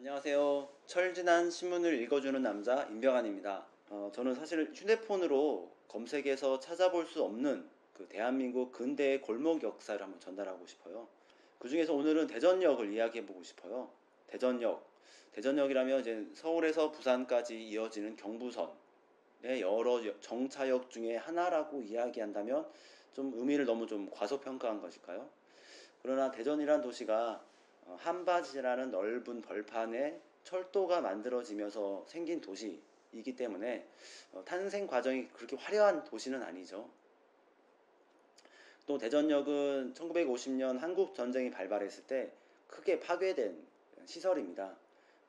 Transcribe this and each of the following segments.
안녕하세요. 철진한 신문을 읽어주는 남자 임병환입니다. 저는 사실 휴대폰으로 검색해서 찾아볼 수 없는 그 대한민국 근대의 골목 역사를 한번 전달하고 싶어요. 그 중에서 오늘은 대전역을 이야기해보고 싶어요. 대전역. 대전역이라면 이제 서울에서 부산까지 이어지는 경부선의 여러 정차역 중에 하나라고 이야기한다면 좀 의미를 너무 좀 과소평가한 것일까요? 그러나 대전이란 도시가 한바지라는 넓은 벌판에 철도가 만들어지면서 생긴 도시이기 때문에 탄생 과정이 그렇게 화려한 도시는 아니죠. 또 대전역은 1950년 한국 전쟁이 발발했을 때 크게 파괴된 시설입니다.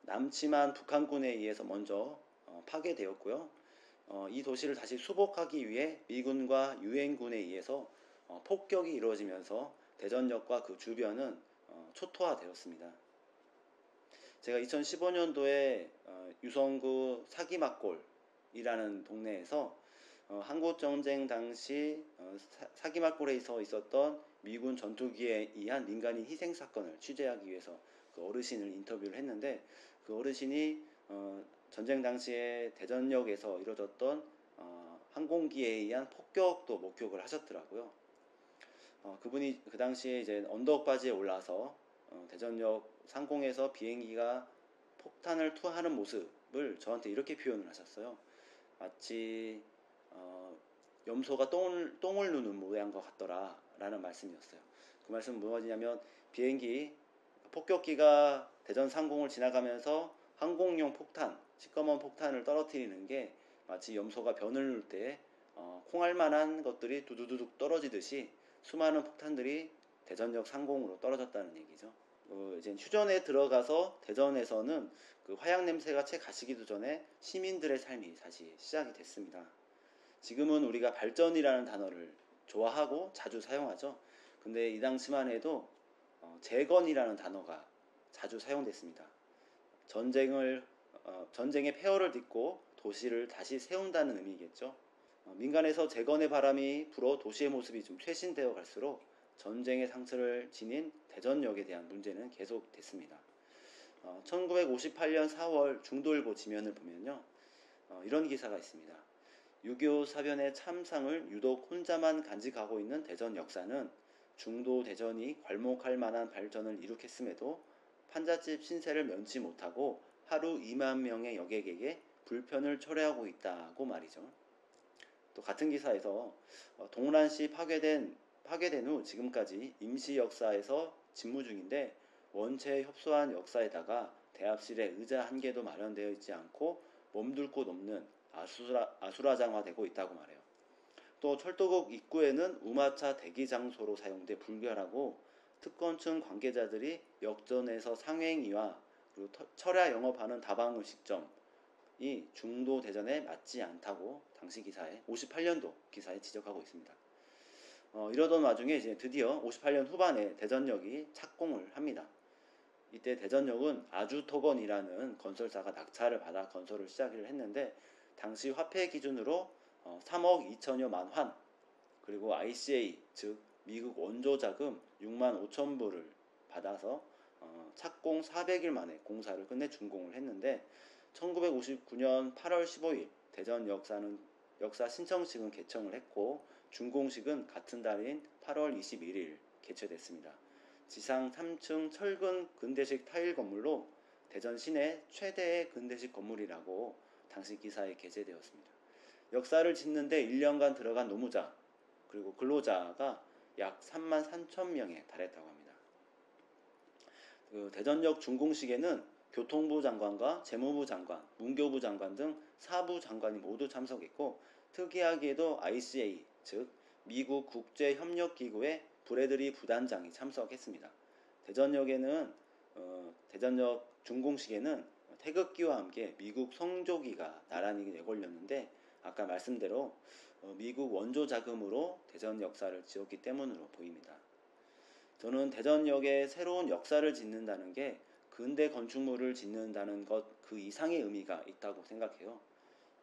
남침한 북한군에 의해서 먼저 파괴되었고요. 이 도시를 다시 수복하기 위해 미군과 유엔군에 의해서 폭격이 이루어지면서 대전역과 그 주변은 초토화되었습니다. 제가 2015년도에 유성구 사기막골이라는 동네에서 한국전쟁 당시 사기막골에서 있었던 미군 전투기에 의한 민간인 희생 사건을 취재하기 위해서 그 어르신을 인터뷰를 했는데, 그 어르신이 전쟁 당시에 대전역에서 이루어졌던 항공기에 의한 폭격도 목격을 하셨더라고요. 그분이 그 당시에 이제 언덕바지에 올라서 대전역 상공에서 비행기가 폭탄을 투하하는 모습을 저한테 이렇게 표현을 하셨어요. 마치 염소가 똥을 누는 모양과 같더라 라는 말씀이었어요. 그 말씀은 무엇이냐면, 비행기 폭격기가 대전 상공을 지나가면서 항공용 폭탄, 시꺼먼 폭탄을 떨어뜨리는 게 마치 염소가 변을 누를 때 콩알만한 것들이 두두두둑 떨어지듯이 수많은 폭탄들이 대전역 상공으로 떨어졌다는 얘기죠. 이제 휴전에 들어가서 대전에서는 그 화약 냄새가 채 가시기도 전에 시민들의 삶이 다시 시작이 됐습니다. 지금은 우리가 발전이라는 단어를 좋아하고 자주 사용하죠. 근데 이 당시만 해도 재건이라는 단어가 자주 사용됐습니다. 전쟁의 폐허를 딛고 도시를 다시 세운다는 의미겠죠. 민간에서 재건의 바람이 불어 도시의 모습이 좀 쇄신되어 갈수록 전쟁의 상처를 지닌 대전역에 대한 문제는 계속됐습니다. 1958년 4월 중도일보 지면을 보면요, 이런 기사가 있습니다. 6.25 사변의 참상을 유독 혼자만 간직하고 있는 대전 역사는 중도 대전이 괄목할 만한 발전을 이룩했음에도 판잣집 신세를 면치 못하고 하루 2만 명의 여객에게 불편을 초래하고 있다고 말이죠. 또 같은 기사에서 동란시 파괴된 후 지금까지 임시 역사에서 집무 중인데, 원체에 협소한 역사에다가 대합실에 의자 한 개도 마련되어 있지 않고 몸둘 곳 없는 아수라장화되고 있다고 말해요. 또 철도국 입구에는 우마차 대기 장소로 사용돼 불결하고, 특권층 관계자들이 역전에서 상행위와 그리고 철야 영업하는 다방 음식점이 중도 대전에 맞지 않다고 당시 기사에 58년도 기사에 지적하고 있습니다. 이러던 와중에 이제 드디어 58년 후반에 대전역이 착공을 합니다. 이때 대전역은 아주토건이라는 건설사가 낙찰을 받아 건설을 시작을 했는데, 당시 화폐 기준으로 3억 2천여만 환, 그리고 ICA 즉 미국 원조 자금 6만 5천 불을 받아서 착공 400일 만에 공사를 끝내 준공을 했는데, 1959년 8월 15일 대전 역사 신청식은 개청을 했고, 준공식은 같은 달인 8월 21일 개최됐습니다. 지상 3층 철근 근대식 타일 건물로 대전 시내 최대의 근대식 건물이라고 당시 기사에 게재되었습니다. 역사를 짓는데 1년간 들어간 노무자 그리고 근로자가 약 3만 3천 명에 달했다고 합니다. 그 대전역 준공식에는 교통부 장관과 재무부 장관, 문교부 장관 등 4부 장관이 모두 참석했고, 특이하게도 ICA 즉 미국 국제협력기구의 브래들리 부단장이 참석했습니다. 대전역 준공식에는 태극기와 함께 미국 성조기가 나란히 내걸렸는데, 아까 말씀대로 미국 원조 자금으로 대전 역사를 지었기 때문으로 보입니다. 저는 대전역에 새로운 역사를 짓는다는 게 근대 건축물을 짓는다는 것 그 이상의 의미가 있다고 생각해요.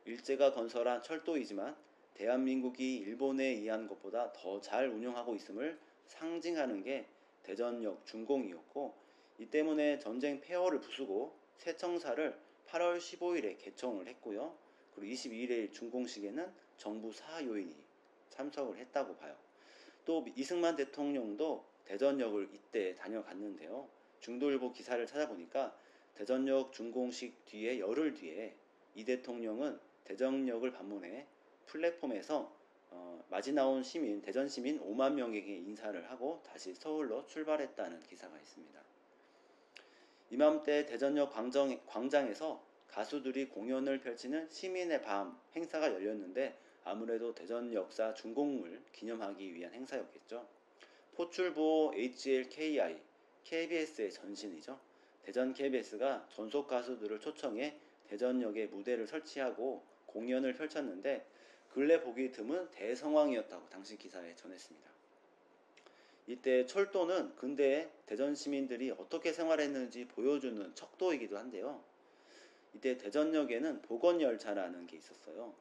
일제가 건설한 철도이지만 대한민국이 일본에 의한 것보다 더 잘 운영하고 있음을 상징하는 게 대전역 준공이었고, 이 때문에 전쟁 폐허를 부수고 새 청사를 8월 15일에 개청을 했고요. 그리고 22일 준공식에는 정부 사요인이 참석을 했다고 봐요. 또 이승만 대통령도 대전역을 이때 다녀갔는데요. 중도일보 기사를 찾아보니까 대전역 준공식 뒤에 열흘 뒤에 이 대통령은 대전역을 방문해 플랫폼에서 맞이 나온 시민, 대전 시민 5만 명에게 인사를 하고 다시 서울로 출발했다는 기사가 있습니다. 이맘때 대전역 광장에서 가수들이 공연을 펼치는 시민의 밤 행사가 열렸는데 아무래도 대전 역사 준공을 기념하기 위한 행사였겠죠. 포출보 HLKI, KBS의 전신이죠. 대전 KBS가 전속 가수들을 초청해 대전역에 무대를 설치하고 공연을 펼쳤는데 근래 보기 드문 대성황이었다고 당시 기사에 전했습니다. 이때 철도는 근대에 대전 시민들이 어떻게 생활했는지 보여주는 척도이기도 한데요. 이때 대전역에는 보건열차라는 게 있었어요.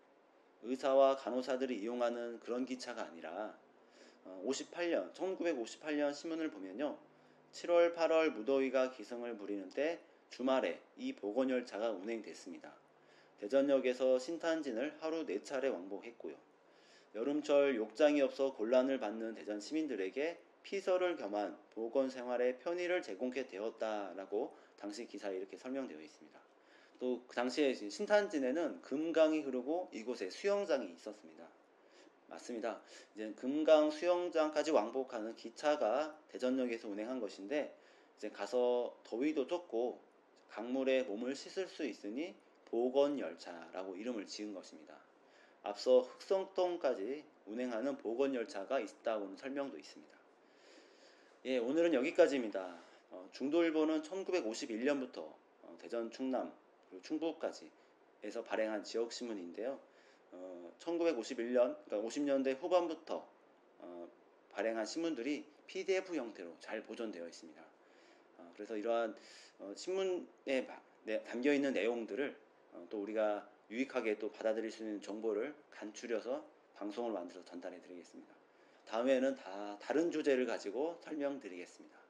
의사와 간호사들이 이용하는 그런 기차가 아니라 1958년 신문을 보면요. 7월, 8월 무더위가 기승을 부리는 때 주말에 이 보건열차가 운행됐습니다. 대전역에서 신탄진을 하루 4차례 왕복했고요. 여름철 욕장이 없어 곤란을 받는 대전 시민들에게 피서를 겸한 보건 생활의 편의를 제공해 되었다라고 당시 기사에 이렇게 설명되어 있습니다. 또 그 당시에 신탄진에는 금강이 흐르고 이곳에 수영장이 있었습니다. 맞습니다. 이제 금강 수영장까지 왕복하는 기차가 대전역에서 운행한 것인데 이제 가서 더위도 좁고 강물에 몸을 씻을 수 있으니 보건열차라고 이름을 지은 것입니다. 앞서 흑성동까지 운행하는 보건열차가 있다고는 설명도 있습니다. 예, 오늘은 여기까지입니다. 중도일보는 1951년부터 대전, 충남, 그리고 충북까지 에서 발행한 지역신문인데요. 1951년, 그러니까 50년대 후반부터 발행한 신문들이 PDF 형태로 잘 보존되어 있습니다. 그래서 이러한 신문에 담겨있는 내용들을 또 우리가 유익하게 또 받아들일 수 있는 정보를 간추려서 방송을 만들어서 전달해 드리겠습니다. 다음에는 다른 주제를 가지고 설명드리겠습니다.